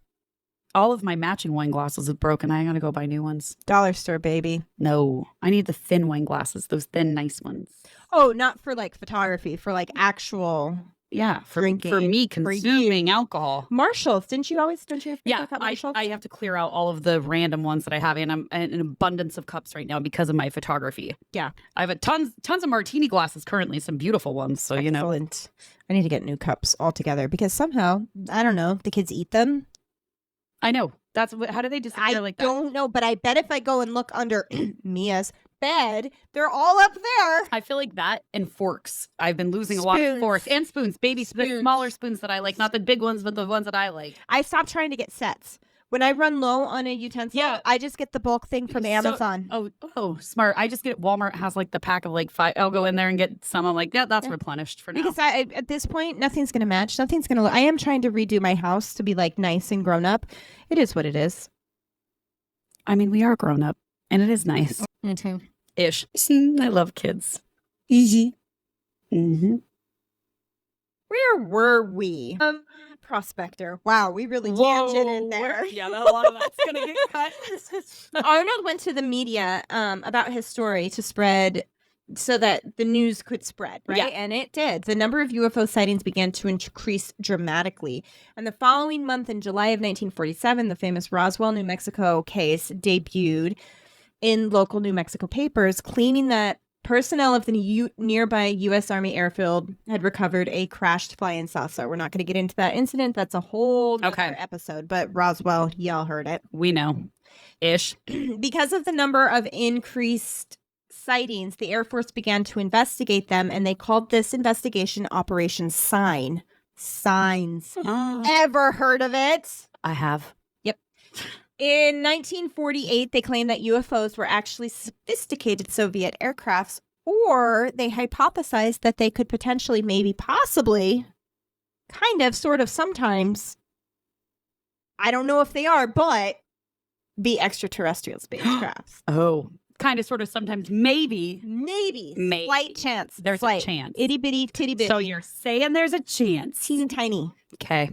All of my matching wine glasses are broken. I gotta go buy new ones. Dollar store, baby. No, I need the thin wine glasses. Those thin, nice ones. Oh, not for like photography, for like actual. Yeah, for drinking. me consuming alcohol. Marshalls, don't you have Marshalls? I have to clear out all of the random ones that I have, and I'm in an abundance of cups right now because of my photography. Yeah, I have tons of martini glasses currently, some beautiful ones. So Excellent. I need to get new cups altogether because somehow I don't know the kids eat them. I know. How do they disappear like that? I don't know, but I bet if I go and look under Mia's bed, they're all up there. I feel like that and forks. I've been losing a lot of forks and spoons, baby spoons, smaller spoons that I like, not the big ones, but the ones that I like. I stopped trying to get sets. When I run low on a utensil, I just get the bulk thing from Amazon. Oh, smart. I just get Walmart has like the pack of like 5. I'll go in there and get some. I'm like, that's replenished for now. Because at this point, nothing's going to match. Nothing's going to look. I am trying to redo my house to be like nice and grown up. It is what it is. I mean, we are grown up and it is nice. Me too. Ish. I love kids. Easy. Mm-hmm. Where were we? Prospector. Wow, we really tangented in there. Yeah, a lot of that's going to get cut. Arnold went to the media about his story to spread so that the news could spread, right? Yeah. And it did. The number of UFO sightings began to increase dramatically. And the following month, in July of 1947, the famous Roswell, New Mexico case debuted in local New Mexico papers, claiming that personnel of the nearby U.S. Army airfield had recovered a crashed flying saucer. We're not going to get into that incident. That's a whole other episode. But Roswell, y'all heard it. We know. Ish. Because of the number of increased sightings, the Air Force began to investigate them, and they called this investigation Operation Sign. Signs. Ever heard of it? I have. Yep. In 1948, they claimed that UFOs were actually sophisticated Soviet aircrafts, or they hypothesized that they could potentially, maybe, possibly, kind of, sort of, sometimes, I don't know if they are, but be extraterrestrial spacecrafts. Oh, kind of, sort of, sometimes, maybe. Slight chance. There's Slight. a chance. Itty bitty, titty bitty. So you're saying there's a chance. Teeny tiny. Okay.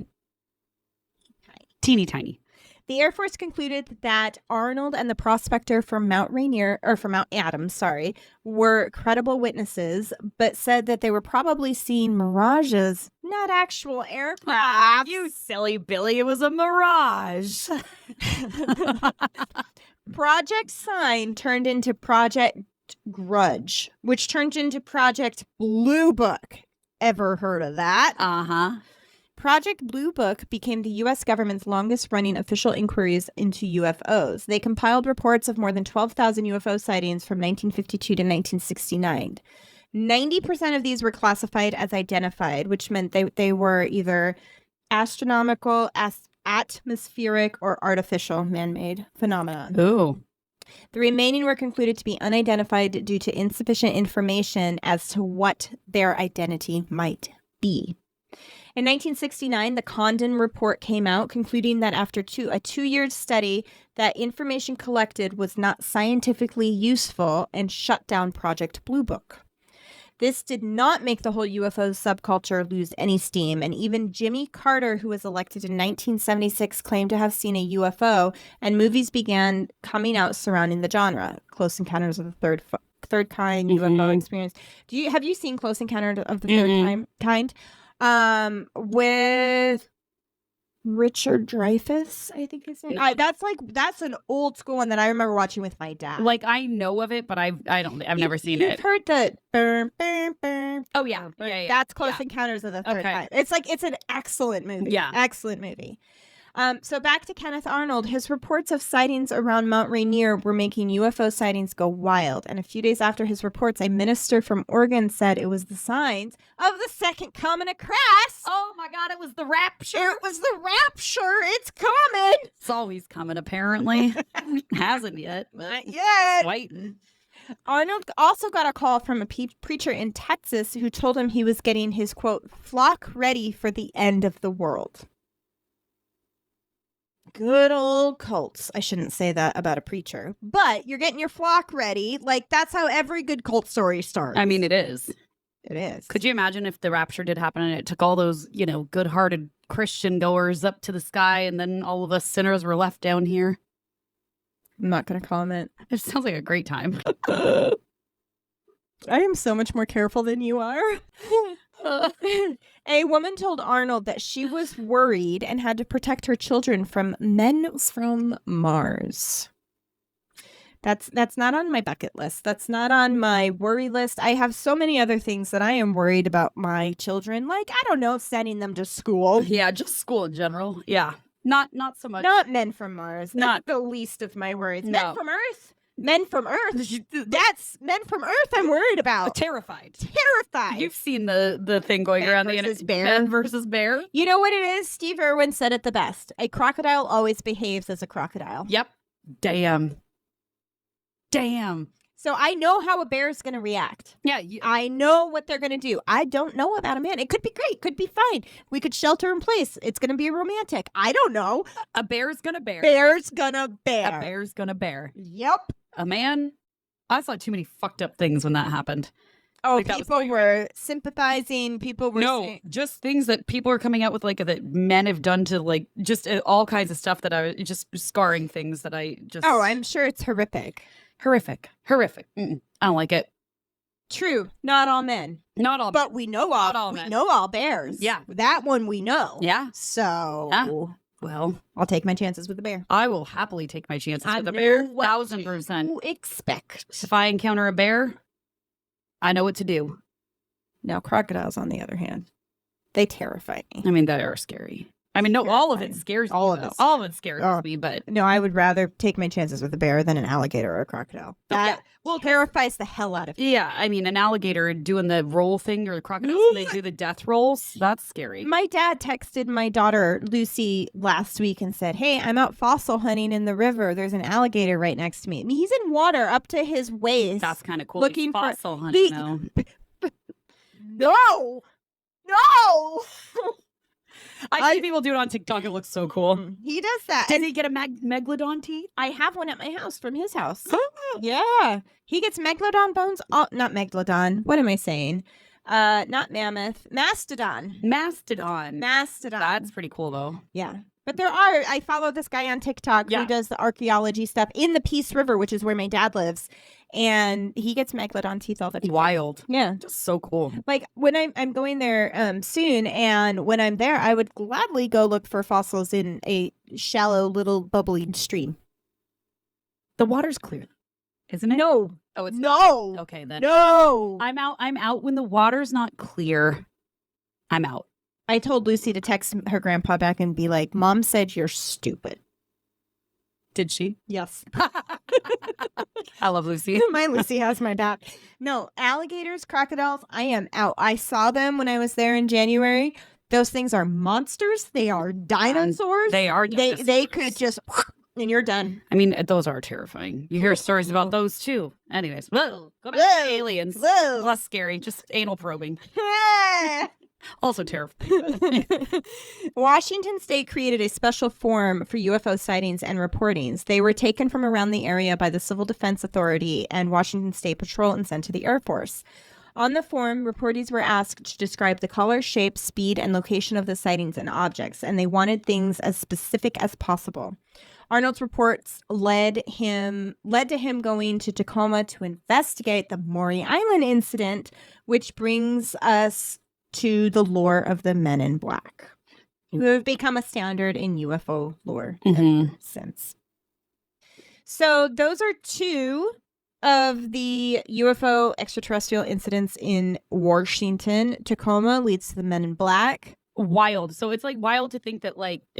Teeny tiny. The Air Force concluded that Arnold and the prospector from Mount Adams, were credible witnesses, but said that they were probably seeing mirages, not actual aircraft. You silly Billy, it was a mirage. Project Sign turned into Project Grudge, which turned into Project Blue Book. Ever heard of that? Uh-huh. Project Blue Book became the U.S. government's longest-running official inquiries into UFOs. They compiled reports of more than 12,000 UFO sightings from 1952 to 1969. 90% of these were classified as identified, which meant they were either astronomical, atmospheric, or artificial man-made phenomena. Ooh. The remaining were concluded to be unidentified due to insufficient information as to what their identity might be. In 1969, the Condon Report came out, concluding that after a two-year study, that information collected was not scientifically useful and shut down Project Blue Book. This did not make the whole UFO subculture lose any steam, and even Jimmy Carter, who was elected in 1976, claimed to have seen a UFO, and movies began coming out surrounding the genre. Close Encounters of the Third Kind, UFO Experience. Have you seen Close Encounter of the Third Kind? With Richard Dreyfuss, I think his name. That's an old school one that I remember watching with my dad. Like, I know of it, but I've never seen it. You've heard the burn, burn, burn. Oh yeah. Yeah. That's Close Encounters of the Third Kind. It's an excellent movie. Yeah. Excellent movie. So back to Kenneth Arnold, his reports of sightings around Mount Rainier were making UFO sightings go wild. And a few days after his reports, a minister from Oregon said it was the signs of the second coming across. Oh my God, it was the rapture. It was the rapture. It's coming. It's always coming, apparently. Hasn't yet. Not yet. Waiting. Arnold also got a call from a preacher in Texas who told him he was getting his, quote, flock ready for the end of the world. Good old cults. I shouldn't say that about a preacher, but you're getting your flock ready. Like, that's how every good cult story starts. I mean, it is. It is. Could you imagine if the rapture did happen and it took all those, good-hearted Christian goers up to the sky and then all of us sinners were left down here? I'm not going to comment. It sounds like a great time. I am so much more careful than you are. A woman told Arnold that she was worried and had to protect her children from men from Mars. That's not on my bucket list. That's not on my worry list. I have so many other things that I am worried about my children. Like, I don't know, sending them to school. Yeah, just school in general. Yeah. Not so much. Not men from Mars. Not the least of my worries. No. Men from Earth. Men from Earth. That's men from Earth I'm worried about. Terrified. You've seen the thing going Man around the versus internet. bear. Man versus bear. You know what it is? Steve Irwin said it the best. A crocodile always behaves as a crocodile. Yep. Damn. So I know how a bear is going to react. Yeah. I know what they're going to do. I don't know about a man. It could be great. Could be fine. We could shelter in place. It's going to be romantic. I don't know. A bear's gonna bear. Bear's gonna bear. A bear's gonna bear. Yep. A man. I saw too many fucked up things when that happened. Oh, Like, that people were sympathizing. People were saying, just things that people are coming out with, like, that men have done to, like, just all kinds of stuff that I just scarring things that I just. Oh, I'm sure it's horrific. Horrific. Mm-mm. I don't like it. True. Not all men. Not all. But we know all. Not all we men. know all bears. Yeah. That one we know. Yeah. So. Yeah. Well, I'll take my chances with the bear. I will happily take my chances with a know bear. what 1,000%. to expect. If I encounter a bear, I know what to do. Now, crocodiles, on the other hand, they terrify me. I mean, they are scary. I mean, no, all of it scares me. All of it. All of it scares me, but No, I would rather take my chances with a bear than an alligator or a crocodile. That terrifies the hell out of me. yeah, I mean, an alligator doing the roll thing, or the crocodiles, when they do the death rolls, that's scary. My dad texted my daughter, Lucy, last week and said, hey, I'm out fossil hunting in the river. There's an alligator right next to me. I mean, he's in water up to his waist. That's kind of cool. Looking for fossil hunting, though. No! I see people do it on TikTok. It looks so cool. He does that. Does he get a megalodon teeth? I have one at my house from his house. Yeah. He gets megalodon bones. Oh, not megalodon. What am I saying? Not mammoth. Mastodon. Mastodon. Mastodon. That's pretty cool, though. Yeah. But I follow this guy on TikTok who does the archaeology stuff in the Peace River, which is where my dad lives. And he gets megalodon teeth all the time. Wild. Yeah. Just so cool. Like when I'm going there soon, and when I'm there, I would gladly go look for fossils in a shallow little bubbly stream. The water's clear, isn't it? No. Oh, it's no. not. Okay, then. No. I'm out when the water's not clear. I'm out. I told Lucy to text her grandpa back and be like, Mom said you're stupid. Did she? Yes. I love Lucy. My Lucy has my back. No, alligators, crocodiles, I am out. I saw them when I was there in January. Those things are monsters. They are dinosaurs. They are dinosaurs. They could just, and you're done. I mean, those are terrifying. You hear stories about those too. Anyways, go back to aliens. Less scary, just anal probing. Also terrifying. Washington State created a special form for UFO sightings and reportings. They were taken from around the area by the Civil Defense Authority and Washington State Patrol and sent to the Air Force. On the form, reportees were asked to describe the color, shape, speed, and location of the sightings and objects, and they wanted things as specific as possible. Arnold's reports led to him going to Tacoma to investigate the Maury Island incident, which brings us to the lore of the Men in Black, who have become a standard in UFO lore since. So those are two of the UFO extraterrestrial incidents in Washington. Tacoma leads to the Men in Black. Wild. So it's like wild to think that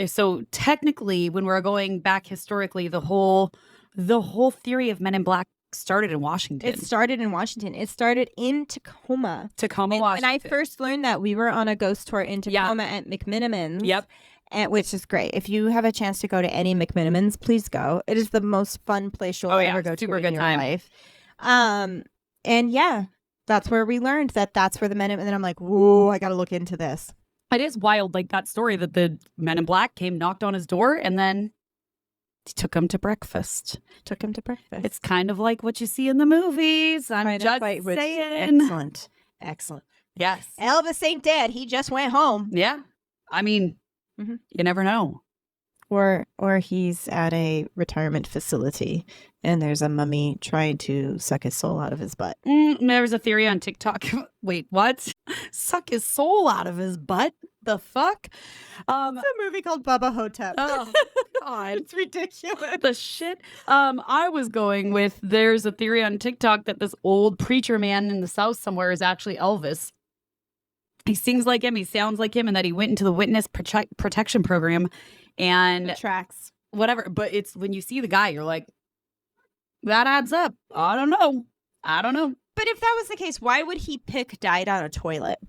so technically when we're going back historically, the whole theory of Men in Black started in Washington. It started in Washington. It started in Tacoma. Washington. When I first learned that, we were on a ghost tour in Tacoma at McMinimans. Yep. Which is great. If you have a chance to go to any McMinimans, please go. It is the most fun place you'll ever go to in your life. And yeah, that's where we learned that's where the men. And then I'm like, whoa, I got to look into this. It is wild, like that story that the Men in Black came, knocked on his door, and then took him to breakfast. It's kind of like what you see in the movies. I'm just saying. Excellent. Yes. Elvis ain't dead. He just went home. Yeah. I mean, you never know. Or he's at a retirement facility and there's a mummy trying to suck his soul out of his butt. There's a theory on TikTok. Wait, what? Suck his soul out of his butt? The fuck? It's a movie called Bubba Hotep. Oh, God. It's ridiculous. The shit. I was going with, there's a theory on TikTok that this old preacher man in the South somewhere is actually Elvis. He sings like him, he sounds like him, and that he went into the witness protection program and tracks. Whatever. But it's when you see the guy, you're like, that adds up. I don't know. But if that was the case, why would he pick died on a toilet?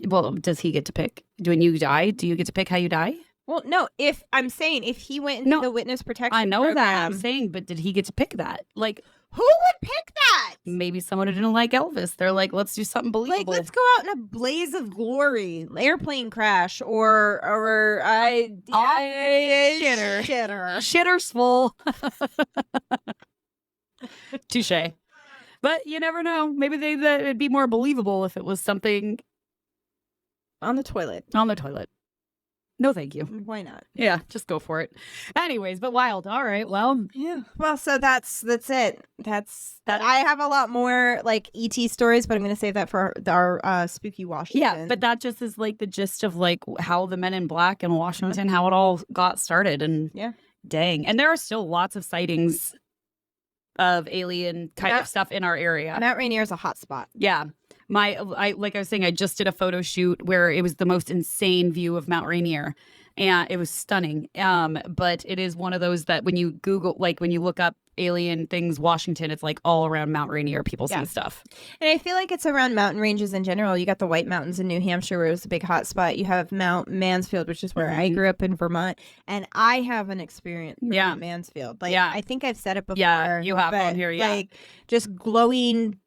Well, does he get to pick? When you die, do you get to pick how you die? Well, no. If he went into the witness protection I know program, that. I'm saying, but did he get to pick that? Like, who would pick that? Maybe someone who didn't like Elvis. They're like, let's do something believable. Like, let's go out in a blaze of glory, airplane crash, or shitter's full. Touche. But you never know. Maybe it'd be more believable if it was something on the toilet. No, thank you. Why not? Yeah, just go for it. Anyways, but wild. All right. Well, yeah. Well, so that's it. That's that. I have a lot more like ET stories, but I'm going to save that for our spooky Washington. Yeah, but that just is like the gist of like how the Men in Black in Washington, how it all got started, and dang, and there are still lots of sightings of alien kind of stuff in our area. Mount Rainier is a hot spot. Yeah. Like I was saying, I just did a photo shoot where it was the most insane view of Mount Rainier, and it was stunning. But it is one of those that when you Google, like when you look up alien things, Washington, it's like all around Mount Rainier, people see stuff. And I feel like it's around mountain ranges in general. You got the White Mountains in New Hampshire, where it was a big hot spot. You have Mount Mansfield, which is where I grew up in Vermont, and I have an experience with Mount Mansfield. Like, I think I've said it before. Yeah, you have on here. Yeah, like just glowing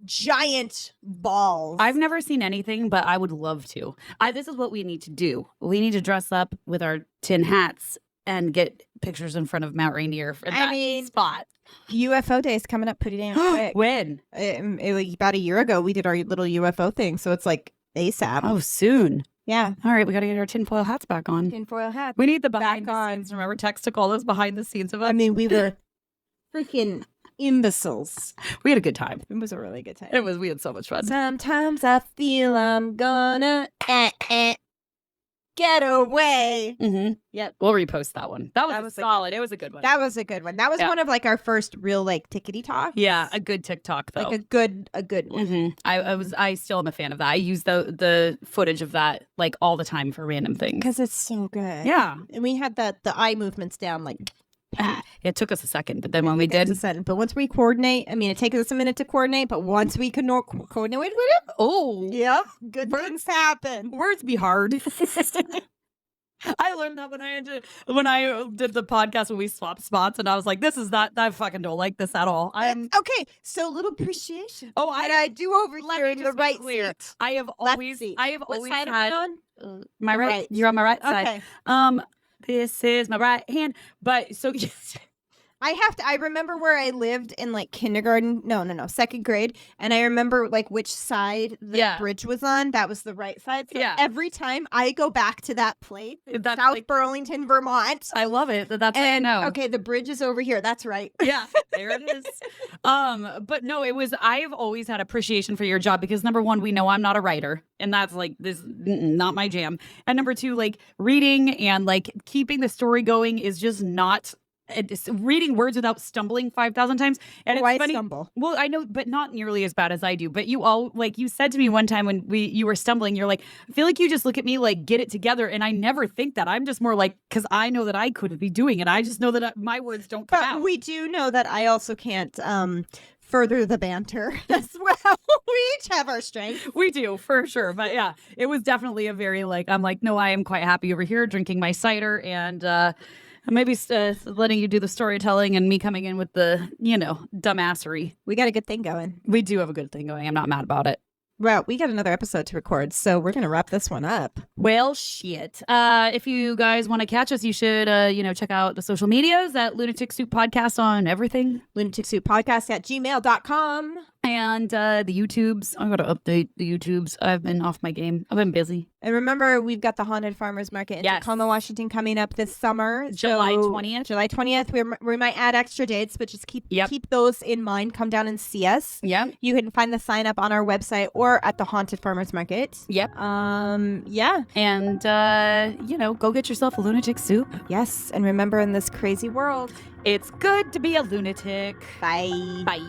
giant balls. I've never seen anything, but I would love to. This is what we need to do. We need to dress up with our tin hats and get pictures in front of Mount Rainier for that spot. UFO Day is coming up pretty damn quick. When? Like about a year ago, we did our little UFO thing, so it's like ASAP. Oh, soon. Yeah. All right, we got to get our tinfoil hats back on. Tinfoil hats. We need the behind the scenes. Remember, Tex took all those behind the scenes of us. I mean, we were freaking imbeciles. We had a good time. It was a really good time. It was. We had so much fun. Sometimes I feel I'm gonna get away. Mm-hmm. Yep. We'll repost that one. That was solid. It was a good one. That was a good one. That was one of like our first real like tickety talk. Yeah, a good TikTok though. Like a good one. Mm-hmm. I still am a fan of that. I use the footage of that like all the time for random things because it's so good. Yeah, and we had the eye movements down like. It took us a second, but then when we did, but once we coordinate, I mean, it takes us a minute to coordinate, but once we can coordinate with it, yeah, good things happen. Words be hard. I learned that when I did the podcast when we swapped spots, and I was like, "This is not. I fucking don't like this at all." Okay. So little appreciation. Oh, I do over here in the right seat. I have always had my right. You're on my right side. This is my right hand. But so I remember where I lived in like kindergarten. No, second grade. And I remember like which side the bridge was on. That was the right side. So every time I go back to that place, South Burlington, Vermont. I love it. That's and okay, the bridge is over here. That's right. Yeah, there it is. But no, I've always had appreciation for your job because number one, we know I'm not a writer. And that's like this not my jam. And number two, like reading and like keeping the story going is just not reading words without stumbling 5,000 times. And it's funny. Stumble? Well, I know, but not nearly as bad as I do. But you all, like you said to me one time when you were stumbling, you're like, I feel like you just look at me like, get it together. And I never think that. I'm just more like, because I know that I could be doing it. I just know that my words don't come out. We do know that I also can't further the banter as well. We each have our strengths. We do, for sure. But yeah, it was definitely a very like, I'm like, no, I am quite happy over here drinking my cider and maybe letting you do the storytelling and me coming in with the, dumbassery. We got a good thing going. We do have a good thing going. I'm not mad about it. Well, we got another episode to record, so we're going to wrap this one up. Well, shit. If you guys want to catch us, you should, check out the social medias at Lunatic Soup Podcast on everything. Lunatic Soup Podcast at gmail.com. And the YouTubes. I got to update the YouTubes. I've been off my game. I've been busy. And remember, we've got the Haunted Farmers Market in Tacoma, Washington coming up this summer. July 20th. July 20th. We might add extra dates, but just keep those in mind. Come down and see us. Yeah. You can find the sign up on our website or at the Haunted Farmers Market. Yep. Yeah. And, go get yourself a lunatic soup. Yes. And remember, in this crazy world, it's good to be a lunatic. Bye. Bye.